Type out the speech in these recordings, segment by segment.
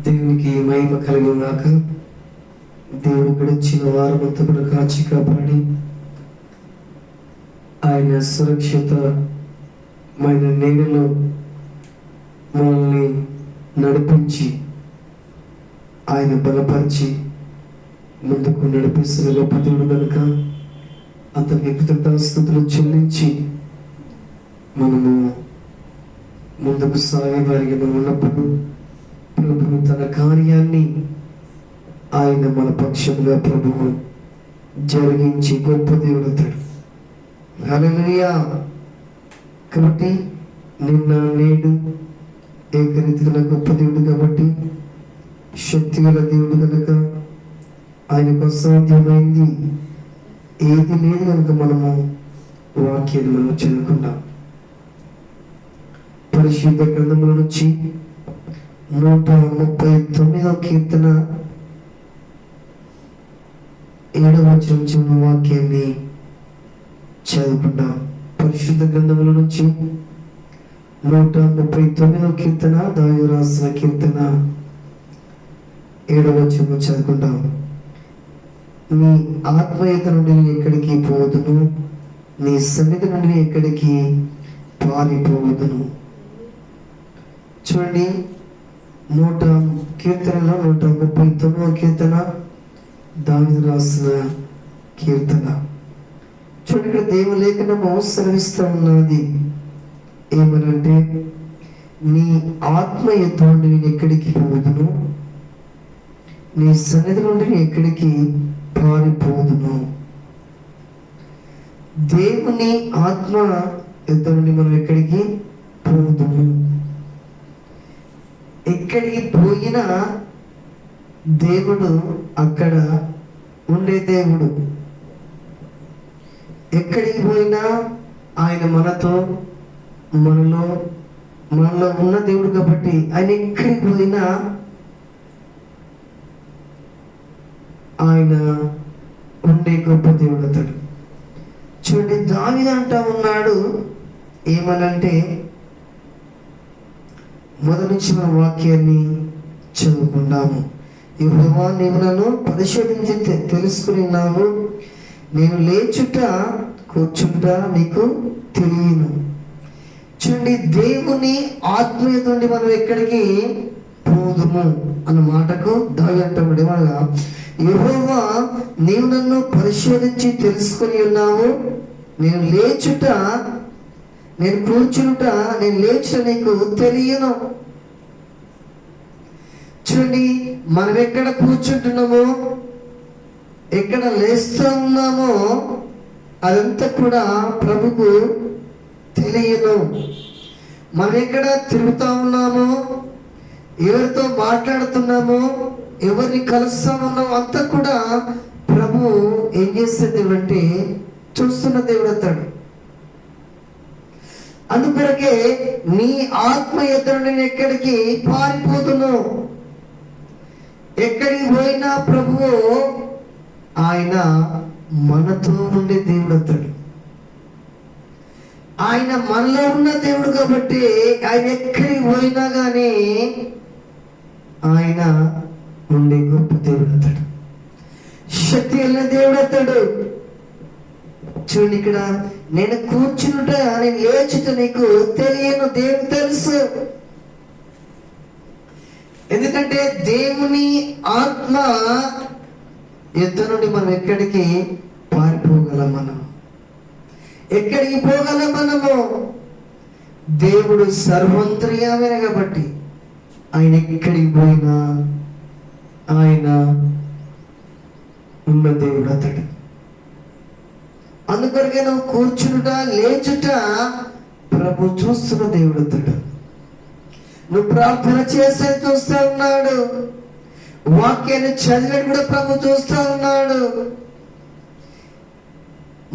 దేవునికి మహిమ కలిగినాక దేవుడు గడిచిన వారమంతా కూడా కాచి కాపాడి ఆయన సురక్షితమైన నీడలో మనల్ని నడిపించి ఆయన బలపరిచి ముందుకు నడిపిస్తున్న గొప్ప దేవుడు కనుక అతనికి కృతజ్ఞతాస్తుతులు చెల్లించి మనము ముందుకు సాగే వారికి మనం ఉన్నప్పుడు ప్రభువు తన కార్యాన్ని ఆయన మన పక్షంగా ప్రభువు జరిగించి గొప్ప దేవుడు అతడు. హల్లెలూయా. కాబట్టి నిన్న నేడు ఏకరీతిగా గొప్ప దేవుడు కాబట్టి శక్తిగల దేవుడు కనుక ఆయనకు అసాధ్యమైంది ఏది లేదు కనుక మనము వాక్యాన్ని మనం చదువుకున్నాం. పరిశుద్ధ గ్రంథముల నుంచి 139వ కీర్తన 7వ వచనం నుంచి ఉన్న వాక్యాన్ని చదువుకుందాం. పరిశుద్ధ గ్రంథముల నుంచి 139వ కీర్తన, దావీదు రాసిన కీర్తన 7వ వచనం చదువుకుందాం. నీ ఆత్మీయత నుండి నేను ఎక్కడికి పోదును, నీ సన్నిధి నుండి నేను ఎక్కడికి పారిపోవదును. చూడండి, కీర్తనలో 139వ కీర్తన దావీదు రాసిన కీర్తన. చూడండి, ఇక్కడ దేవుని లేఖనము సెలవిస్తూ ఉన్నది ఏమనంటే, నీ ఆత్మీయత నుండి నేను ఎక్కడికి పోదును, నీ సన్నిధి నుండి నేను ఎక్కడికి పారిపోదును. దేవుని ఆత్మ యుద్ధ నుండి మనం ఎక్కడికి పోదుము. ఎక్కడికి పోయినా దేవుడు అక్కడ ఉండే దేవుడు. ఎక్కడికి పోయినా ఆయన మనతో మనలో ఉన్న దేవుడు కాబట్టి ఆయన ఎక్కడికి పోయినా ఆయన ఉండే గొప్ప దేవుడు అతడు. చూడండి, దావీదు అంటా ఉన్నాడు ఏమనంటే, మొదటి నుంచి మన వాక్యాన్ని చదువుకున్నాము. యెహోవా, నీవు నన్ను పరిశోధించి తెలుసుకున్నావు, నేను లేచుట కూర్చుంట నీకు తెలియను. చూడండి, దేవుని ఆత్మీయత నుండి మనం ఎక్కడికి పోదుము అన్న మాటకు దావీదు అంటాడు ఏమనగా, యెహోవా, నీవు నన్ను పరిశోధించి తెలుసుకుని ఉన్నావు, నేను లేచుట నేను కూర్చుంట నేను లేచుట నీకు తెలియను. చూడండి, మనం ఎక్కడ కూర్చుంటున్నామో, ఎక్కడ లేస్తూ ఉన్నామో అదంతా కూడా ప్రభుకు తెలియను. మనం ఎక్కడ తిరుగుతూ ఉన్నామో, ఎవరితో మాట్లాడుతున్నామో, ఎవరిని కలుస్తా ఉన్నామో అంతా కూడా ప్రభు ఏం చేసే దేవుడు అంటే చూస్తున్న దేవుడు అతడు. అందుకొరకే నీ ఆత్మ ఎదురు నేను ఎక్కడికి పారిపోతున్నావు. ఎక్కడికి పోయినా ప్రభువు ఆయన మనతో ఉండే దేవుడు అతడు. ఆయన మనలో ఉన్న దేవుడు కాబట్టి ఆయన ఎక్కడికి పోయినా కానీ ఆయన ఉండే గొప్ప దేవుడు అతడు. శక్తి వెళ్ళిన దేవుడు అతడు. చూడండి, ఇక్కడ నేను కూర్చుంట నేను లేచుట నీకు తెలియను. దేవుడు తెలుసు. ఎందుకంటే దేవుని ఆత్మ యుద్ధం నుండి మనం ఎక్కడికి పారిపోగలం, మనం ఎక్కడికి పోగలం. మనము దేవుడు సర్వంతర్యామైన కాబట్టి ఆయన ఎక్కడికి పోయినా ఆయన ఉన్న దేవుడు అతడు. అందుకొరకే నువ్వు కూర్చుంట లేచుట ప్రభు చూస్తున్న దేవుడు అతడు. నువ్వు ప్రార్థన చేసే చూస్తూ ఉన్నాడు, వాక్యాన్ని చదివేది కూడా ప్రభు చూస్తూ ఉన్నాడు.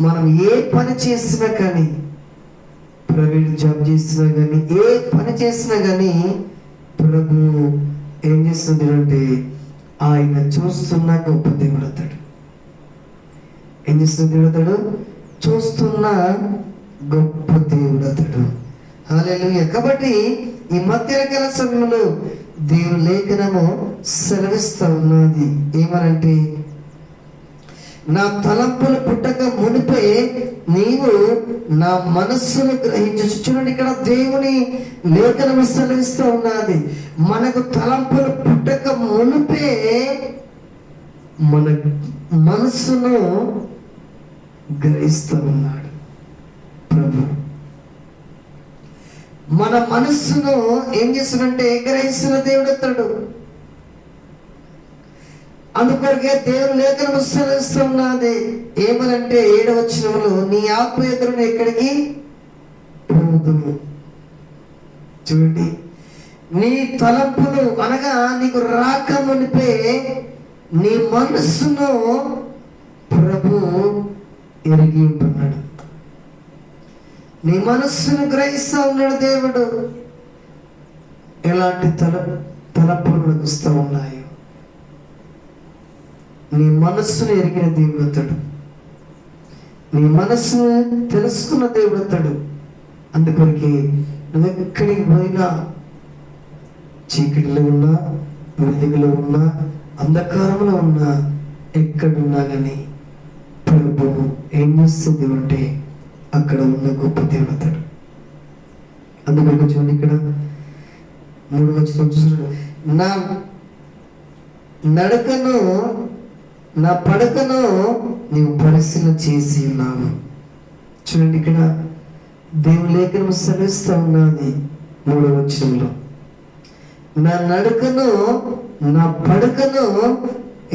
మనం ఏ పని చేసినా కానీ, ప్రైవేట్ జాబ్ చేసినా కానీ, ఏ పని చేసినా కానీ ప్రభు ఏం చేస్తుంది అంటే ఆయన చూస్తున్న గొప్ప దేవుడు అతడు. ఏం చేస్తున్న దేవుడు అతడు? చూస్తున్న గొప్ప దేవుడు అతడు. హల్లెలూయా. కాబట్టి ఈ మధ్యాహ్నకాల సమయంలో దేవుని లేఖనము సెలవిస్తా ఉన్నది. ఏమనంటే, నా తలంపులు పుట్టక మునిపే నీవు నా మనస్సును గ్రహించు. చూడండి, ఇక్కడ దేవుని లేఖనము సెలవిస్తూ ఉన్నది, మనకు తలంపులు పుట్టక మునిపే మన మనస్సును గ్రహిస్తూ ఉన్నాడు ప్రభు. మన మనస్సును ఏం చేస్తున్నంటే గ్రహిస్తున్న దేవుడు అతడు. అందుకొరకే దేవుని లేఖనము సెలవిస్తున్నది. ఏమనంటే 7వ వచనంలో, నీ ఆత్మ ఎదురును ఎక్కడికి పోదును. చూడండి, నీ తలంపులు అనగా నీకు రాక మునిపే నీ మనస్సును ప్రభు ఎరిగి ఉంటున్నాడు. నీ మనస్సును గ్రహిస్తా ఉన్నాడు దేవుడు. ఎలాంటి తలంపులు నడుస్తూ ఉన్నాయో నీ మనస్సును ఎరిగిన దేవుడు అతడు. నీ మనస్సును తెలుసుకున్న దేవుడు అతడు. అందుకొరికి నువ్వు ఎక్కడికి పోయినా, చీకటిలో ఉన్నా, వెలుగులో ఉన్నా, అంధకారంలో ఉన్నా, ఎక్కడున్నా కానీ ప్రభు ఏం చేస్తుంది అంటే అక్కడ ఉన్న గొప్ప దేవుడు అతడు. అందుకొరకు చూడండి, ఇక్కడ 3వ వచనం చూస్తున్నాడు, నా నడకను నా పడకను నీవు పరిశీలన చేసి ఉన్నావు. చూడండి, ఇక్కడ దేవుని లేఖనం సెలవిస్తూ ఉన్నది 3వ వచనంలో, నా నడకను నా పడకను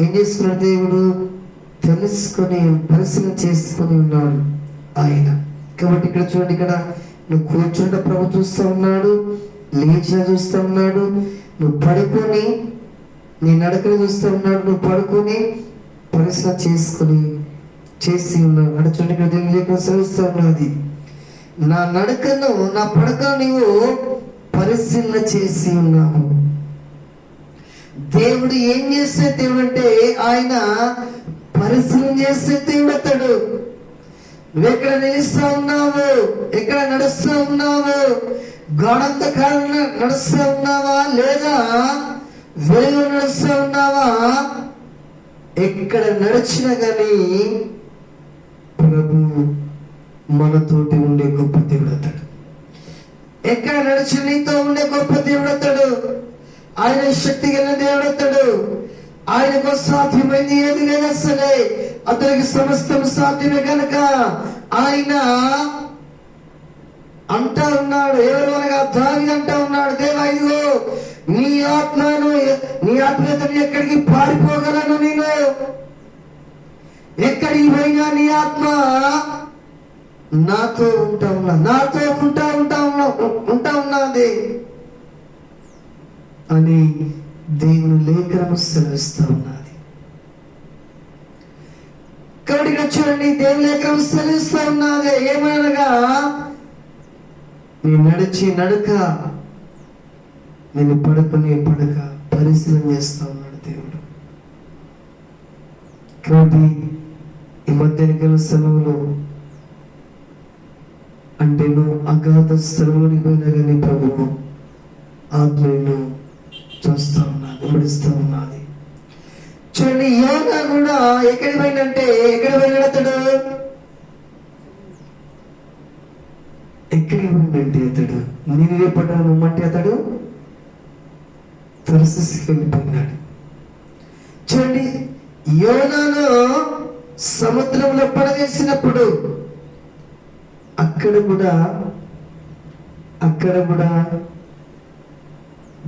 ఏం చేసుకున్నాడు దేవుడు తెలుసుకొని పరిశీలన చేసుకొని ఉన్నాడు ఆయన. కాబట్టి ఇక్కడ చూడండి, ఇక్కడ నువ్వు కూర్చుంటే ప్రభు చూస్తూ ఉన్నాడు, లేచిన చూస్తూ ఉన్నాడు, నువ్వు పడుకొని నీ నడకను చూస్తూ ఉన్నాడు, నువ్వు పడుకొని పరిశీలన చేసి ఉన్నావు. అంటే చూడండి, ఇక్కడ దేవుని లేఖనం సెలవిస్తూ ఉన్నది, నా నడకను నా పడకను నీవు పరిశీలన చేసి ఉన్నావు. దేవుడు ఏం చేసే దేవుడు అంటే ఆయన పరిశీలన చేసే దేవుడు అతడు. నువ్వెక్కడ నిలుస్తా ఉన్నావు, ఎక్కడ నడుస్తూ ఉన్నావు, గాఢంధకారం నడుస్తూ ఉన్నావా లేదా వెలుగు నడుస్తూ ఉన్నావా, ఎక్కడ నడిచినా కానీ ప్రభు మనతోటి ఉండే గొప్ప దేవుడు అతడు. ఎక్కడ నడిచి నీతో ఉండే గొప్ప దేవుడు అతడు. ఆయన శక్తి కలిగిన దేవుడు అతడు. ఆయనకు సాధ్యమైంది ఏది లేదు అసలే. అతనికి సమస్తం సాధ్యమే కనుక ఆయన అంటా ఉన్నాడు, ఎవరు అనగా దావీదు అంటా ఉన్నాడు, దేవా ఇదిగో నీ ఆత్మతో ఎక్కడికి పారిపోగలను, నేను ఎక్కడికి పోయినా నీ ఆత్మ నాతో ఉంటా ఉన్నది అని దేవుని లేఖనము సెలవిస్తూ ఉన్నది. కాబట్టి ఇక్కడ చూడండి, దేవుని లేఖనం సెలవిస్తూ ఉన్నది ఏమనగా, నీ నడిచి నడక, నేను పడుకునే పడక పరిశీలన చేస్తా ఉన్నాడు దేవుడు. కాబట్టి ఈ మధ్యాహ్న సెలవులో అంటే నువ్వు అగాధ స్థలంలోకి పోయినా కానీ ప్రభువు ఆత్మను చూస్తా ఉన్నది, గమనిస్తూ ఉన్నది. చూడండి, యోనా కూడా ఎక్కడికి పోయినంటే ఎక్కడ పోయినాడు అతడు, ఎక్కడికి పోయిందంటే అతడు నినివే పట్టణం ఉమ్మంటే అతడు తర్షీషుకి వెళ్ళిపోయినాడు. చూడండి, యోనాను సముద్రంలో పడవేసినప్పుడు అక్కడ కూడా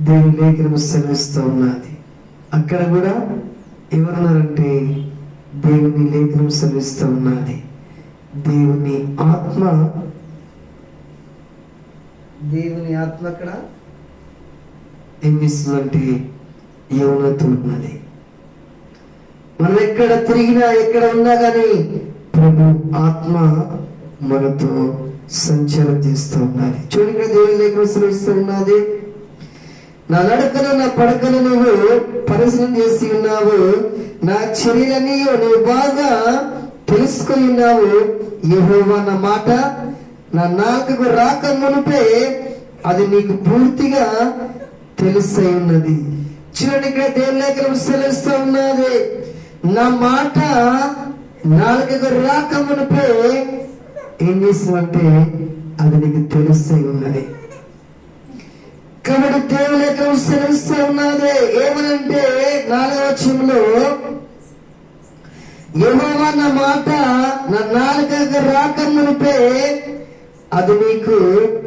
దేవుని లేఖనం సెలవిస్తూ ఉన్నది. అక్కడ కూడా ఎవరున్నారంటే దేవుని లేఖనం సెలవిస్తూ ఉన్నది, దేవుని ఆత్మ అక్కడ ఏం చేస్తుందంటే యోనాతో ఉన్నది. మనం ఎక్కడ తిరిగినా ఎక్కడ ఉన్నా కానీ ప్రభు ఆత్మ మనతో సంచారం చేస్తూ ఉన్నది. చూడండి, దేవుని లేఖనం సెలవిస్తూ ఉన్నది, నా నడకను నా పడకను నువ్వు పరిశీలన చేసి ఉన్నావు, నా చర్యలన్నీ నువ్వు బాగా తెలుసుకొని ఉన్నావు. యెహోవా నా మాట నా నాలుకకు రాక మునుపే అది నీకు పూర్తిగా తెలుసై ఉన్నది. చూడండి, ఇక్కడ దేవుని లేఖనం సెలవిస్తూ ఉన్నది, నా మాట నాలుకకు రాక మునిపే ఏం చేసిందంటే అది నీకు తెలుసై ఉన్నది. కాబట్టి దేవుని లేఖనం సెలవిస్తూ ఉన్నది ఏమనంటే 4వ వచనంలో, యెహోవా నా మాట నా నాలుకకు రాక మునిపే అది నీకు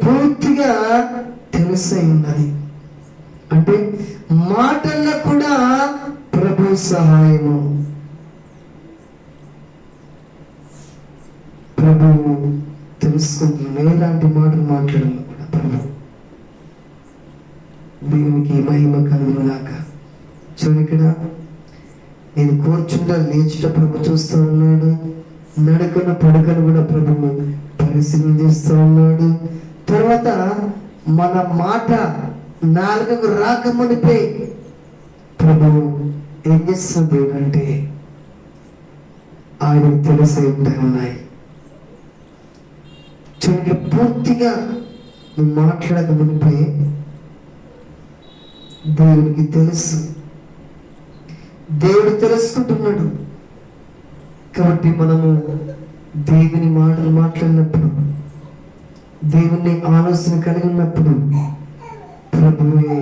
పూర్తిగా తెలుసై ఉన్నది. అంటే మాటల్లో కూడా ప్రభు సహాయము. ప్రభువు తెలుసుకుంటున్నాను ఎలాంటి మాటలు మాట్లాడాలో కూడా. ప్రభు దేవునికి మహిమ కలుగునుగాక. చూడండి, ఇక్కడ నేను కూర్చుంటా లేచుట ప్రభు చూస్తూ ఉన్నాడు. నడకను పడకను కూడా ప్రభువు పరిశీలన చేస్తూ ఉన్నాడు. తర్వాత మన మాట నాలుకకు రాకమునిపే ప్రభువు ఏం చేస్తున్న దేవుడు అంటే ఆయనకు తెలిసే ఉన్నాయి. చూడండి, పూర్తిగా నువ్వు మాట్లాడక మునిపే దేవునికి తెలుసు. దేవుడు తెలుసుకుంటున్నాడు. కాబట్టి మనము దేవుని మాటలు మాట్లాడినప్పుడు, దేవుని ఆలోచన కలిగి ఉన్నప్పుడు ప్రభువే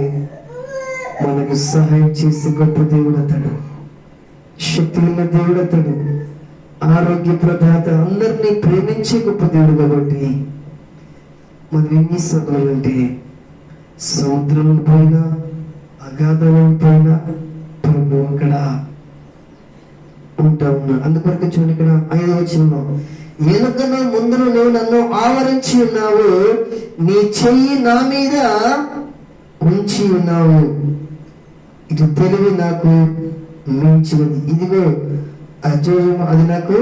మనకు సహాయం చేసే గొప్ప దేవుడు అతడు. శక్తి ఉన్న దేవుడు అతడు. ఆరోగ్య ప్రదాత, అందరినీ ప్రేమించే గొప్ప దేవుడు. కాబట్టి మనం ఏం చేస్తున్నామంటే సముద్రం పైన అగాధం పైన ప్రభు అక్కడ ఉంటా ఉన్నాడు. అందుకొరకు చూడండి, ఇక్కడ 5వ వచనంలో, ఎనుకను ముందును నువ్వు నన్ను ఆవరించి ఉన్నావు, నీ చెయ్యి నా మీద ఉంచి ఉన్నావు, ఇటు తెలివి నాకు మించినది, ఇదిగో అజోయం అది నాకు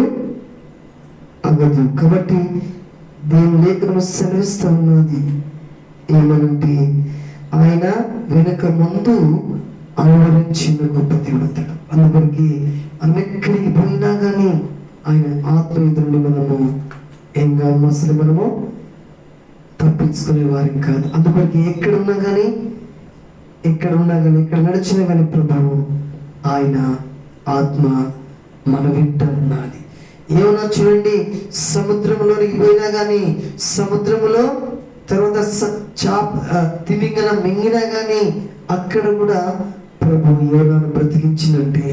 అవ్వదు. కాబట్టి దేవుని లేఖనం సెలవిస్తూ ఉన్నది ఏమనంటే ఆయన వెనక ముందు ఆవరించిన గొప్ప దేవుడు. అందుకనికి అన్నెక్కడికి పోయినా కానీ ఆయన ఆత్మ ఎదురుని మనము ఏంగా అసలు మనము తప్పించుకునే వారికి కాదు. అందుకనికి ఎక్కడున్నా కానీ ఎక్కడ నడిచినా కానీ ప్రభావం ఆయన ఆత్మ మన వెంట ఉన్నది. ఏమన్నా చూడండి, సముద్రంలోనికి పోయినా కానీ, సముద్రంలో తర్వాత తిమింగలం మింగినా కానీ అక్కడ కూడా ప్రభు యోనాను బ్రతికించినంటే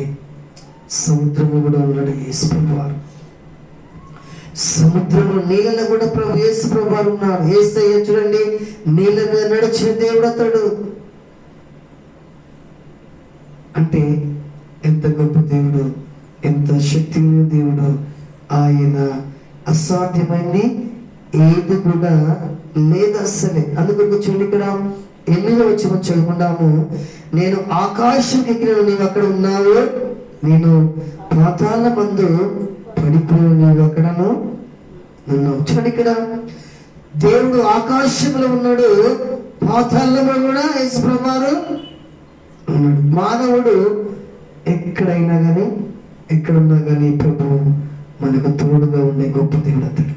సముద్రంలో కూడా ఉన్నాడు యేసు ప్రభువారు. సముద్రంలో నీళ్ళలో కూడా ప్రభు యేసు ప్రభువారు ఉన్నారు. యేసయ్య చూడండి, నీళ్ళ మీద నడిచిన దేవుడు అతడు. అంటే ఎంత గొప్ప దేవుడు, ఎంత శక్తి ఉన్న దేవుడు ఆయన. అసాధ్యమైంది ఏది కూడా లేదు అస్సలే. అందుకొరకు చూడండి, ఇక్కడ 8వ వచనం చదువుకుందాము. నేను ఆకాశం ఎక్కిన నీవు అక్కడ ఉన్నావు, నేను పాతాళ మందు పడిపోయిన నీవు అక్కడను ఉన్నావు. చూడండి, ఇక్కడ దేవుడు ఆకాశంలో ఉన్నాడు, పాతాళంలో కూడా యేసు ప్రభువారు ఉన్నాడు. మానవుడు ఎక్కడైనా కానీ ఎక్కడున్నా కానీ ప్రభు మనకు తోడుగా ఉండే గొప్ప దేవుడు అతడు.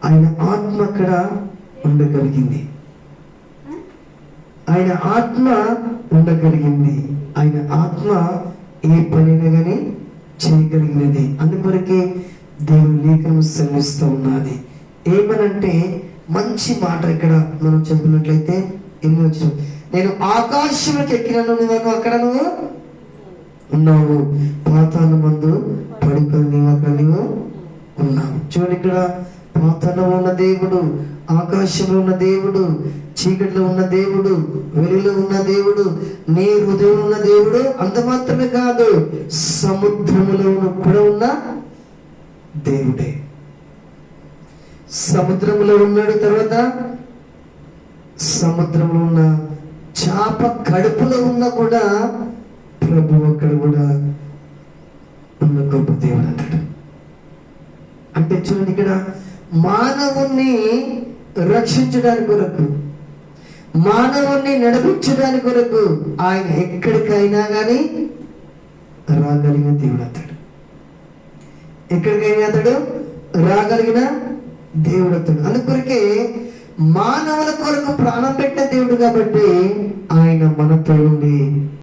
ఆయన ఆత్మ అక్కడ ఉండగలిగింది. ఆయన ఆత్మ ఉండగలిగింది. ఆయన ఆత్మ ఏ పనైనా కానీ చేయగలిగినది. అందువరకే దేవుని లేఖనం సెలవిస్తూ ఉన్నది. ఏమనంటే మంచి మాట ఇక్కడ మనం చదువుకున్నట్లయితే ఎన్ని వచ్చిన, నేను ఆకాశంలోకి ఎక్కినను నువ్వు అక్కడ నువ్వు ఉన్నావు, పాతాళ మందు పడిపోయి నీవు అక్కడ నీవు ఉన్నావు. చూడండి, ఇక్కడ పాతాళంలో ఉన్న దేవుడు, ఆకాశంలో ఉన్న దేవుడు, చీకటిలో ఉన్న దేవుడు, వెలుగులో ఉన్న దేవుడు, నీ హృదయంలో ఉన్న దేవుడు. అంత మాత్రమే కాదు, సముద్రములో కూడా ఉన్న దేవుడే. సముద్రంలో ఉన్నాడు. తర్వాత సముద్రంలో ఉన్న చాప కడుపులో ఉన్న కూడా ప్రభు అక్కడ కూడా ఉన్న గొప్ప దేవుడు అన్నాడు. అంటే చూడండి, ఇక్కడ మానవుణ్ణి రక్షించడానికి కొరకు, మానవుణ్ణి నడిపించడానికి కొరకు ఆయన ఎక్కడికైనా కానీ రాగలిగిన దేవుడు అతడు. ఎక్కడికైనా అతడు రాగలిగిన దేవుడు అతడు. అందుకొరకే మానవుల కొరకు ప్రాణం పెట్టిన దేవుడు కాబట్టి ఆయన మనతో ఉండి